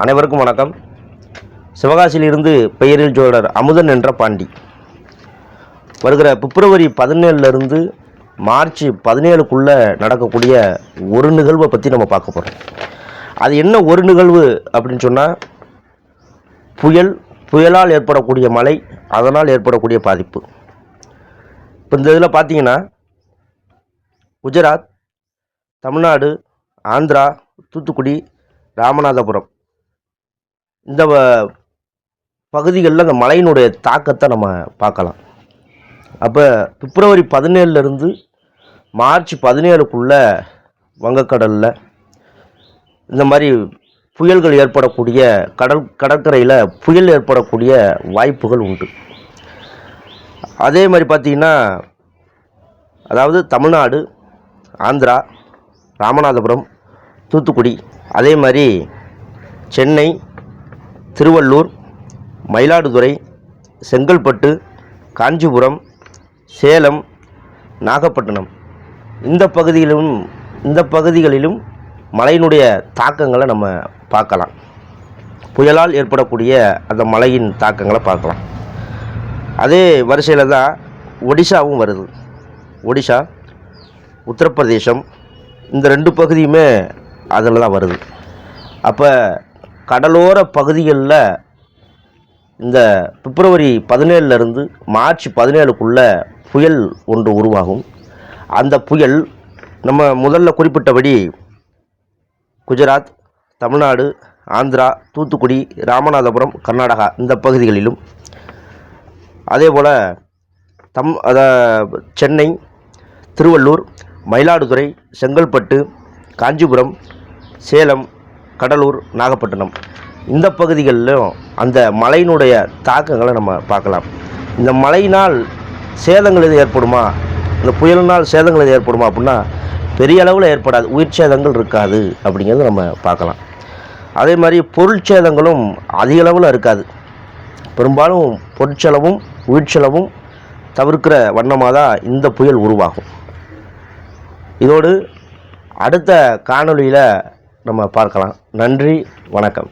அனைவருக்கும் வணக்கம். சிவகாசியிலிருந்து பெயரில் ஜோதிடர் அமுதன் என்ற பாண்டி. வருகிற பிப்ரவரி 17 மார்ச் 17 நடக்கக்கூடிய ஒரு நிகழ்வை பற்றி நம்ம பார்க்க போகிறோம். அது என்ன ஒரு நிகழ்வு அப்படின்னு சொன்னால், புயலால் ஏற்படக்கூடிய மழை, அதனால் ஏற்படக்கூடிய பாதிப்பு. இப்போ இந்த இதில் பார்த்தீங்கன்னா, குஜராத், தமிழ்நாடு, ஆந்திரா, தூத்துக்குடி, ராமநாதபுரம் இந்த பகுதிகளில் அந்த மழையினுடைய தாக்கத்தை நம்ம பார்க்கலாம். அப்போ பிப்ரவரி 17 மார்ச் 17 வங்கக்கடலில் இந்த மாதிரி புயல்கள் ஏற்படக்கூடிய கடற்கரையில் புயல் ஏற்படக்கூடிய வாய்ப்புகள் உண்டு. அதே மாதிரி பார்த்திங்கன்னா, அதாவது தமிழ்நாடு, ஆந்திரா, ராமநாதபுரம், தூத்துக்குடி, அதே மாதிரி சென்னை, திருவள்ளூர், மயிலாடுதுறை, செங்கல்பட்டு, காஞ்சிபுரம், சேலம், நாகப்பட்டினம் இந்த பகுதிகளிலும் மழையினுடைய தாக்கங்களை நம்ம பார்க்கலாம். புயலால் ஏற்படக்கூடிய அந்த மழையின் தாக்கங்களை பார்க்கலாம். அதே வரிசையில் தான் ஒடிசாவும் வருது. ஒடிசா, உத்தரப்பிரதேசம் இந்த 2 பகுதியுமே அதில் தான் வருது. அப்போ கடலோர பகுதிகளில் இந்த பிப்ரவரி 17 மார்ச் 17 புயல் ஒன்று உருவாகும். அந்த புயல் நம்ம முதல்ல குறிப்பிட்டபடி குஜராத், தமிழ்நாடு, ஆந்திரா, தூத்துக்குடி, ராமநாதபுரம், கர்நாடகா இந்த பகுதிகளிலும், அதே போல் சென்னை, திருவள்ளூர், மயிலாடுதுறை, செங்கல்பட்டு, காஞ்சிபுரம், சேலம், கடலூர், நாகப்பட்டினம் இந்த பகுதிகளிலும் அந்த மழையினுடைய தாக்கங்களை நம்ம பார்க்கலாம். இந்த மழையினால் சேதங்கள் எது ஏற்படுமா, இந்த புயலினால் சேதங்கள் எது ஏற்படுமா அப்படின்னா, பெரிய அளவில் ஏற்படாது, உயிர் சேதங்கள் இருக்காது அப்படிங்கிறது நம்ம பார்க்கலாம். அதே மாதிரி பொருட்சேதங்களும் அதிக அளவில் இருக்காது. பெரும்பாலும் பொருட்செலவும் உயிர் செலவும் தவிர்க்கிற வண்ணமாக தான் இந்த புயல் உருவாகும். இதோடு அடுத்த காணொளியில் நம்ம பார்க்கலாம். நன்றி, வணக்கம்.